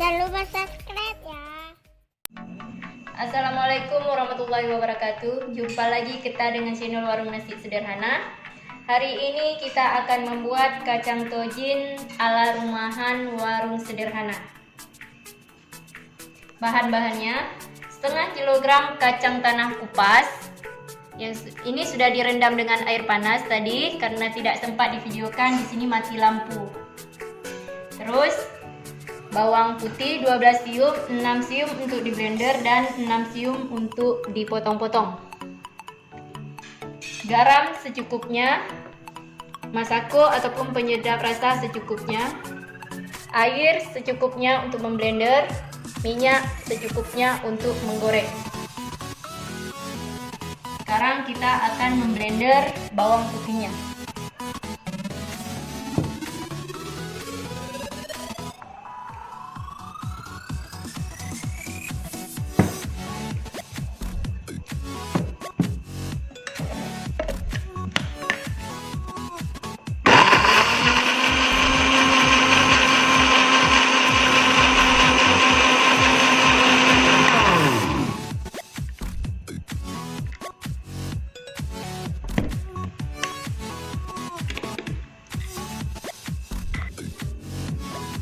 Jangan lupa subscribe ya. Assalamualaikum warahmatullahi wabarakatuh. Jumpa lagi kita dengan channel Warung Nasi Sederhana. Hari ini kita akan membuat kacang tojin ala rumahan warung sederhana. Bahan-bahannya: setengah kilogram kacang tanah kupas. Yang ini sudah direndam dengan air panas tadi karena tidak sempat divideokan, di sini mati lampu. Terus bawang putih 12 siung, 6 siung untuk di blender dan 6 siung untuk dipotong-potong. Garam secukupnya, masako ataupun penyedap rasa secukupnya, air secukupnya untuk memblender, minyak secukupnya untuk menggoreng. Sekarang kita akan memblender bawang putihnya.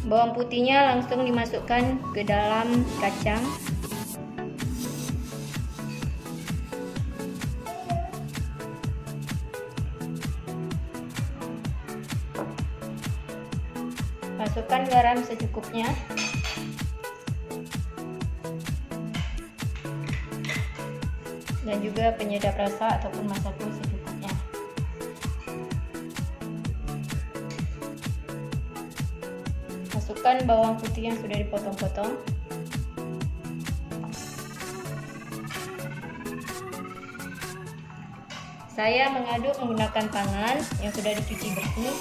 Bawang putihnya langsung dimasukkan ke dalam kacang. Masukkan garam secukupnya. Dan juga penyedap rasa ataupun masako secukupnya. Masukkan bawang putih yang sudah dipotong-potong. Saya mengaduk menggunakan tangan yang sudah dicuci bersih.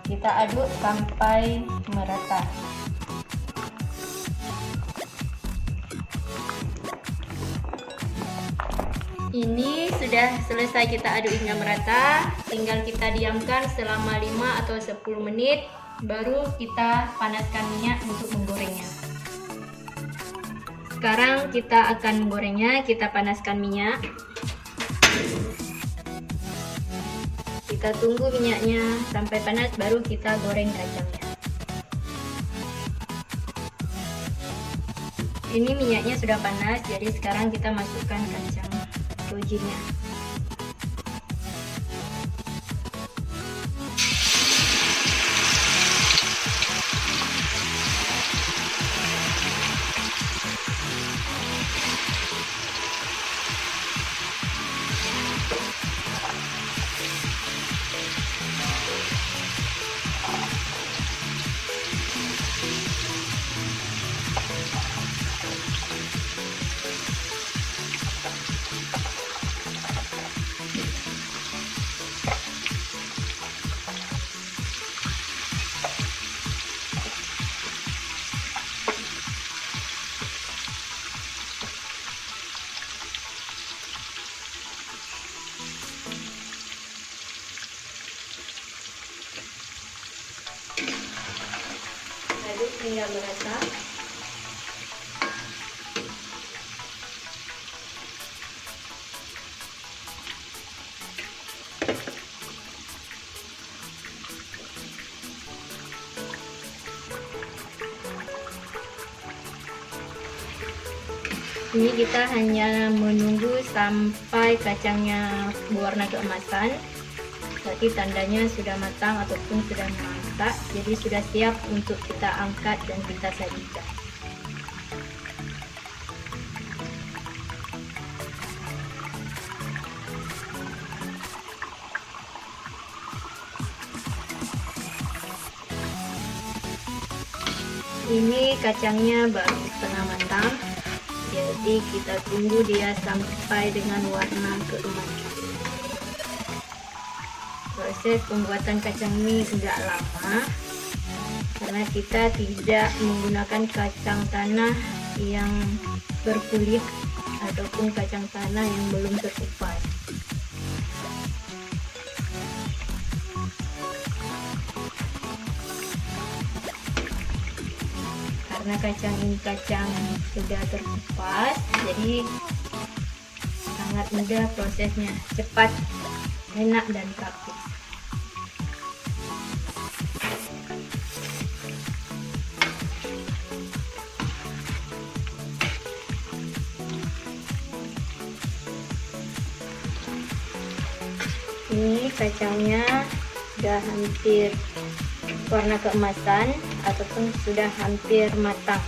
Kita aduk sampai merata. Ini sudah selesai kita aduk hingga merata, tinggal kita diamkan selama 5 atau 10 menit, baru kita panaskan minyak untuk menggorengnya. Sekarang kita akan menggorengnya, kita panaskan minyak. Kita tunggu minyaknya sampai panas, baru kita goreng kacangnya. Ini minyaknya sudah panas, jadi sekarang kita masukkan kacang tojinnya. Aduk hingga merata. Ini kita hanya menunggu sampai kacangnya berwarna keemasan. Berarti tandanya sudah matang ataupun sudah masak, jadi sudah siap untuk kita angkat dan kita sajikan. Ini kacangnya baru setengah matang, jadi kita tunggu dia sampai dengan warna keemasan. Proses pembuatan kacang ini tidak lama karena kita tidak menggunakan kacang tanah yang berkulit ataupun kacang tanah yang belum terkupas. Karena kacang ini kacang sudah terkupas, jadi sangat mudah prosesnya, cepat, enak dan praktis. Ini kacangnya sudah hampir warna keemasan ataupun sudah hampir matang.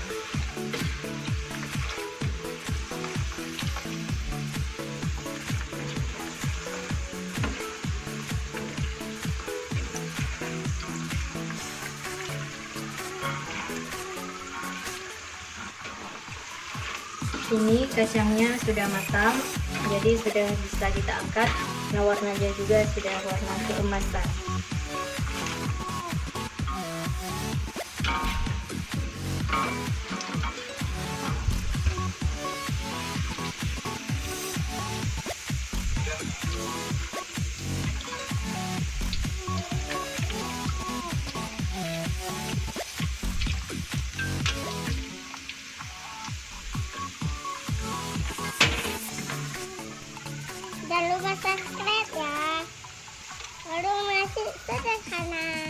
Ini kacangnya sudah matang, jadi sudah bisa kita angkat. Nah, warnanya juga sudah warna keemasan. Jangan lupa subscribe ya. Baru masih sederhana.